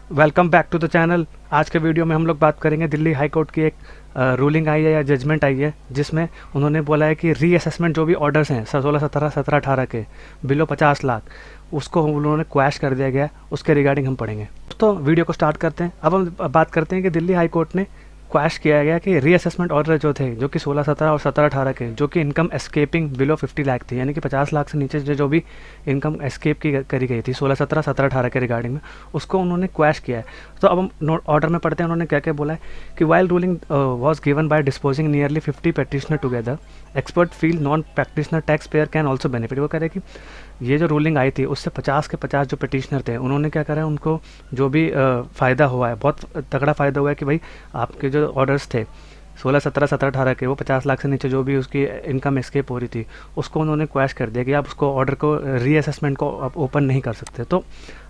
Welcome back to the channel. आज के video में हम लोग बात करेंगे दिल्ली हाई कोर्ट की एक रूलिंग आई है या जजमेंट आई है, जिसमें उन्होंने बोला है कि रीअसेसमेंट जो भी ऑर्डर्स हैं 16, 17, 17, 18 के बिलो 50 लाख, उसको उन्होंने क्वैश कर दिया गया है। उसके रिगार्डिंग हम पढ़ेंगे। तो वीडियो को स्टार्ट करते हैं। अब हम बात करते हैं कि दिल्ली हाई कोर्ट ने क्वैश किया गया कि रीअसेसमेंट ऑर्डर जो थे, जो कि 16, 17 और 17, 18 के, जो कि इनकम एस्केपिंग बिलो 50 लाख थी, यानी कि 50 लाख से नीचे जो भी इनकम एस्केप की करी गई थी 16, 17, 17, 18 के रिगार्डिंग में, उसको उन्होंने क्वैश किया है। तो अब हम ऑर्डर में पढ़ते हैं उन्होंने क्या क्या बोला है कि while ruling was given by disposing nearly 50 petitioner together, expert feel non practitioner tax payer can also benefit. वो कह रहे हैं कि ये जो रूलिंग आई थी उससे 50 के 50 जो पिटिशनर थे, उन्होंने क्या करा है, उनको जो भी फ़ायदा हुआ है, बहुत तगड़ा फ़ायदा हुआ है कि भाई आपके जो ऑर्डर्स थे 16, 17, 17, 18 के, वो 50 लाख से नीचे जो भी उसकी इनकम एस्केप हो रही थी, उसको उन्होंने क्वैश कर दिया कि आप उसको ऑर्डर को रीअसेसमेंट को आप ओपन नहीं कर सकते। तो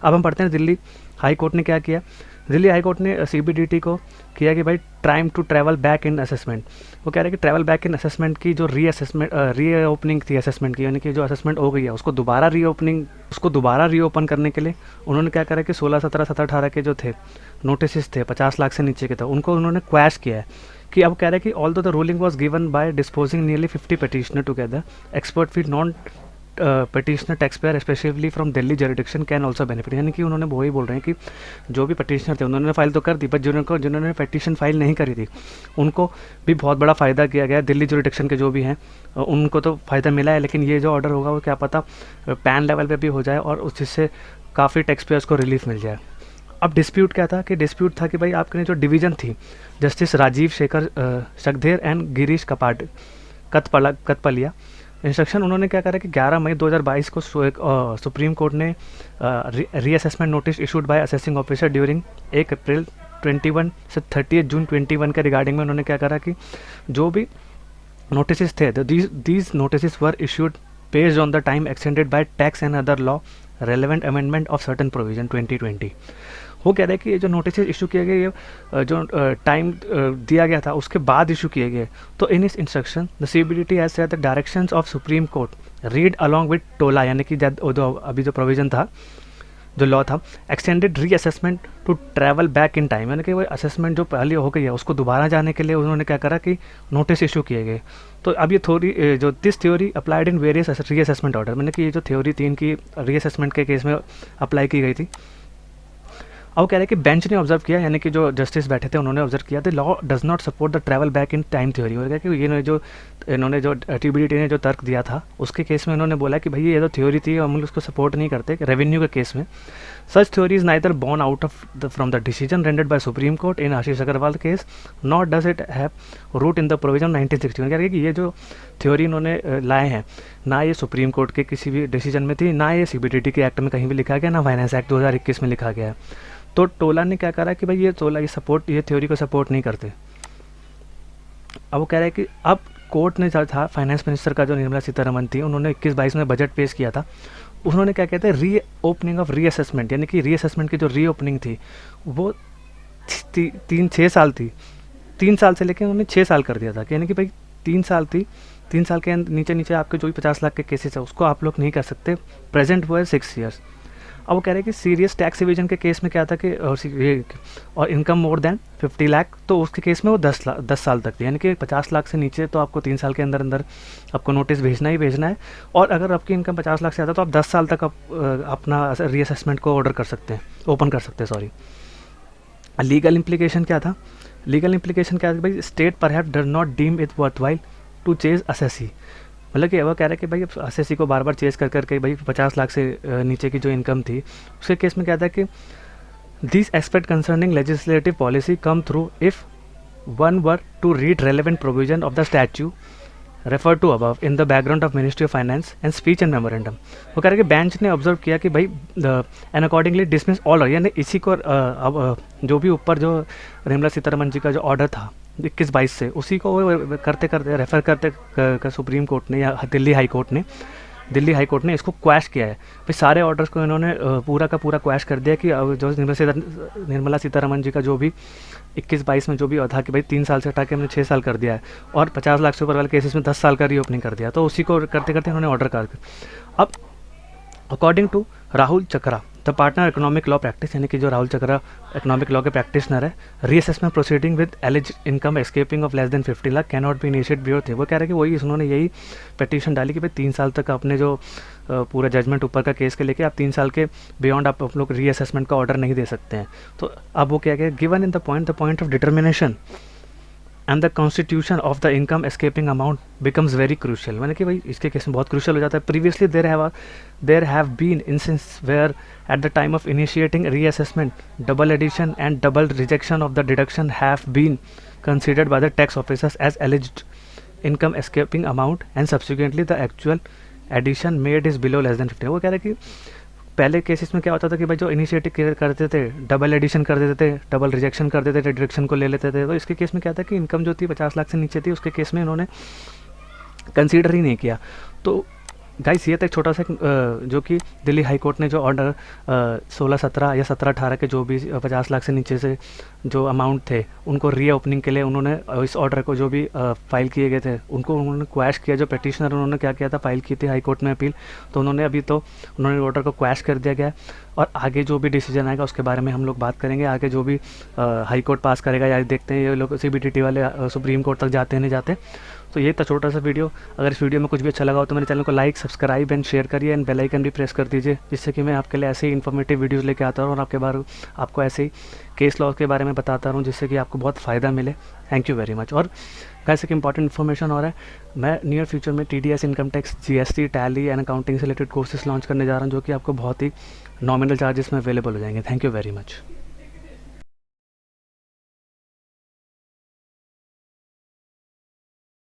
अब हम पढ़ते हैं दिल्ली हाई कोर्ट ने क्या किया। दिल्ली हाई कोर्ट ने सीबीडीटी को किया कि भाई time to travel back in assessment. वो कह रहे हैं कि ट्रैवल बैक इन असेसमेंट की जो रीओपनिंग थी असेसमेंट की, यानी कि जो असेसमेंट हो गई है उसको दोबारा रीओपन करने के लिए उन्होंने क्या करा कि 16, 17, 17, 18 के जो थे नोटिस थे 50 लाख से नीचे के थे, उनको उन्होंने क्वैश किया है। कि अब कह रहे हैं कि all the ruling was given by disposing nearly 50 petitioner together, expert feel non petitioner tax payer specially from Delhi jurisdiction can also benefit. यानी कि उन्होंने वही बोल रहे हैं कि जो भी पटिशनर थे उन्होंने फाइल तो कर दी, बट जिन्होंने पटिशन फाइल नहीं करी थी उनको भी बहुत बड़ा फ़ायदा किया गया। दिल्ली जरिडिक्शन के जो भी हैं उनको तो फ़ायदा मिला है, लेकिन ये जो ऑर्डर होगा वो क्या पता पैन लेवल पे भी हो जाए और उससे काफ़ी टैक्स पेयर्स को रिलीफ मिल जाए। अब डिस्प्यूट क्या था डिस्प्यूट था कि भाई आपके जो डिवीज़न थी justice Rajiv Shekhar Shakdher and Girish Kathpalia instruction, उन्होंने क्या करा कि 11 मई 2022 को सुप्रीम कोर्ट ने reassessment notice issued by assessing officer during 1 April 21 से 30 जून 21 के रिगार्डिंग में उन्होंने क्या करा कि जो भी नोटिस थे these notice were issued based on the time extended by tax and other law relevant amendment of certain provision 2020। वो कह रहे हैं कि ये जो नोटिस इशू किए गए, ये जो टाइम दिया गया था उसके बाद इशू किए गए। तो इन इस instruction the CBDT has said the directions of supreme court read along with TOLA, यानी कि अभी जो प्रोविजन था, जो लॉ था, extended reassessment to travel back in time, यानी कि वो असेसमेंट जो पहले हो गई है उसको दोबारा जाने के लिए उन्होंने क्या करा कि नोटिस इशू किए गए। तो अब ये थ्योरी जो this theory applied in various reassessment order, मैंने कि ये जो थ्योरी थी इनकी रीअसेसमेंट के केस में अप्लाई की गई थी। अब कह रहे हैं कि बेंच ने ऑब्जर्व किया, यानी कि जो जस्टिस बैठे थे उन्होंने ऑब्जर्व किया, the law does not support the travel back in time theory. और क्या कि इन्होंने जो टीबीडीटी ने जो तर्क दिया था उसके केस में उन्होंने बोला कि भाई ये जो थ्योरी थी हम उसको सपोर्ट नहीं करते रेवेन्यू के केस में। Such theory is neither born out of from the decision rendered by supreme court in Ashish Agarwal case, not does it have root in the provision 1961। कह रहे हैं कि ये जो थ्योरी इन्होंने लाए हैं ना ये सुप्रीम कोर्ट के किसी भी डिसीजन में थी, ना ये सीबीडीटी के एक्ट में कहीं भी लिखा गया, ना फाइनेंस एक्ट 2021 में लिखा गया है। तो टोला ने क्या करा कि भाई ये थ्योरी को सपोर्ट नहीं करते। अब वो कह रहे हैं कि अब कोर्ट ने था फाइनेंस मिनिस्टर का जो निर्मला सीतारमण थी, उन्होंने 21-22 में बजट पेश किया था। उन्होंने क्या कहते हैं री ओपनिंग ऑफ रीअसेसमेंट, यानी कि रीअसेसमेंट की जो रीओपनिंग थी वो 6 साल थी, 3 साल से लेकर उन्होंने 6 साल कर दिया था, यानी कि भाई 3 साल थी, 3 साल के नीचे आपके जो भी 50 लाख के केसेस है उसको आप लोग नहीं कर सकते। प्रेजेंट हुआ है 6 ईयर्स। अब वो कह रहे हैं कि सीरियस टैक्स इवेजन के केस में क्या था कि और इनकम मोर देन 50 लाख, तो उसके केस में वो 10 साल तक थी, यानी कि 50 लाख से नीचे तो आपको 3 साल के अंदर आपको नोटिस भेजना ही भेजना है। और अगर आपकी इनकम 50 लाख से ज़्यादा तो आप 10 साल तक अपना रीअसेसमेंट को ऑर्डर कर सकते हैं, ओपन कर सकते हैं, सॉरी। लीगल इम्प्लीकेशन क्या था? लीगल इम्प्लीकेशन क्या था भाई, state perhaps does not deem it worthwhile to chase assessee. मतलब कि वो कह रहे हैं कि भाई असेसी को बार बार चेस कर करके भाई 50 लाख से नीचे की जो इनकम थी उसके केस में क्या था कि this aspect concerning legislative policy come through if one were to read relevant provision of the statute refer to above in the background of ministry of finance and speech and memorandum. वो कह रहे हैं कि bench ने observe किया कि भाई and accordingly dismiss all, यानी इसी को अब जो भी ऊपर जो निर्मला सीतारमण जी का जो ऑर्डर था 21-22 से, उसी को करते करते रेफ़र करते सुप्रीम कोर्ट ने या दिल्ली हाई कोर्ट ने इसको क्वैश किया है। भाई सारे ऑर्डर्स को इन्होंने पूरा का पूरा क्वैश कर दिया कि जो निर्मला सीतारमण जी का जो भी 21-22 में जो भी था कि भाई 3 साल से हटा के हमने 6 साल कर दिया है और 50 लाख से ऊपर वाले केसेस में 10 साल का रीओपनिंग कर दिया, तो उसी को करते करते इन्होंने ऑर्डर कर। अब according to Rahul Chakra, the partner economic law practice, यानी कि जो राहुल चक्रा इकोनॉमिक लॉ के प्रैक्टिशनर है, reassessment proceeding with alleged income escaping of less than 50 lakh can not be initiate before थे। वो कह रहे हैं कि वही उन्होंने यही पिटीशन डाली कि भाई 3 साल तक अपने जो पूरा जजमेंट ऊपर का केस के लेके आप 3 साल के बियॉन्ड आप लोग रीअसेसमेंट का ऑर्डर नहीं दे सकते हैं। तो अब वो क्या कहे, given in the point of determination and the constitution of the income escaping amount becomes very crucial, मैंने कि भाई इसके केस में बहुत क्रूशियल हो जाता है। Previously there have been instances where at the time of initiating reassessment double addition and double rejection of the deduction have been considered by the tax officers as alleged income escaping amount and subsequently the actual addition made is below less than 50। वो कह रहे हैं कि पहले cases में क्या होता था कि भाई जो इनिशिएटिव करते थे डबल एडिशन कर देते थे, डबल रिजेक्शन कर देते थे, डिडक्शन को ले लेते थे। तो इसके केस में क्या था कि इनकम जो थी 50 लाख से नीचे थी, उसके केस में इन्होंने कंसीडर ही नहीं किया। तो गाइस ये था एक छोटा सा जो कि दिल्ली हाई कोर्ट ने जो ऑर्डर 16-17 या 17-18 के जो भी 50 लाख से नीचे से जो अमाउंट थे उनको रीओपनिंग के लिए उन्होंने इस ऑर्डर को जो भी फाइल किए गए थे उनको उन्होंने क्वैश किया। जो पिटिशनर उन्होंने क्या किया था, फाइल की थी हाई कोर्ट में अपील, तो उन्होंने अभी तो उन्होंने ऑर्डर को क्वैश कर दिया गया है। और आगे जो भी डिसीजन आएगा उसके बारे में हम लोग बात करेंगे। आगे जो भी हाई कोर्ट पास करेगा या देखते हैं ये लोग CBDT वाले सुप्रीम कोर्ट तक जाते हैं नहीं जाते। तो ये था छोटा सा वीडियो। अगर इस वीडियो में कुछ भी अच्छा लगा हो तो मेरे चैनल को लाइक, सब्सक्राइब एंड शेयर करिए एंड बेल आइकन भी प्रेस कर दीजिए, जिससे कि मैं आपके लिए ऐसे ही इन्फॉर्मेटिव वीडियोस लेके आता रहूँ और आपको ऐसे ही केस लॉ के बारे में बताता रहूँ, जिससे कि आपको बहुत फ़ायदा मिले। Thank you very much. और कैसे कि इंपॉर्टेंट इन्फॉर्मेशन हो रहा है, मैं नियर फ्यूचर में TDS, income tax, GST, tally and accounting से रिलेटेड कोर्सेज लॉन्च करने जा रहा हूँ, जो कि आपको बहुत ही नॉमिनल चार्जेस में अवेलेबल हो जाएंगे। Thank you very much.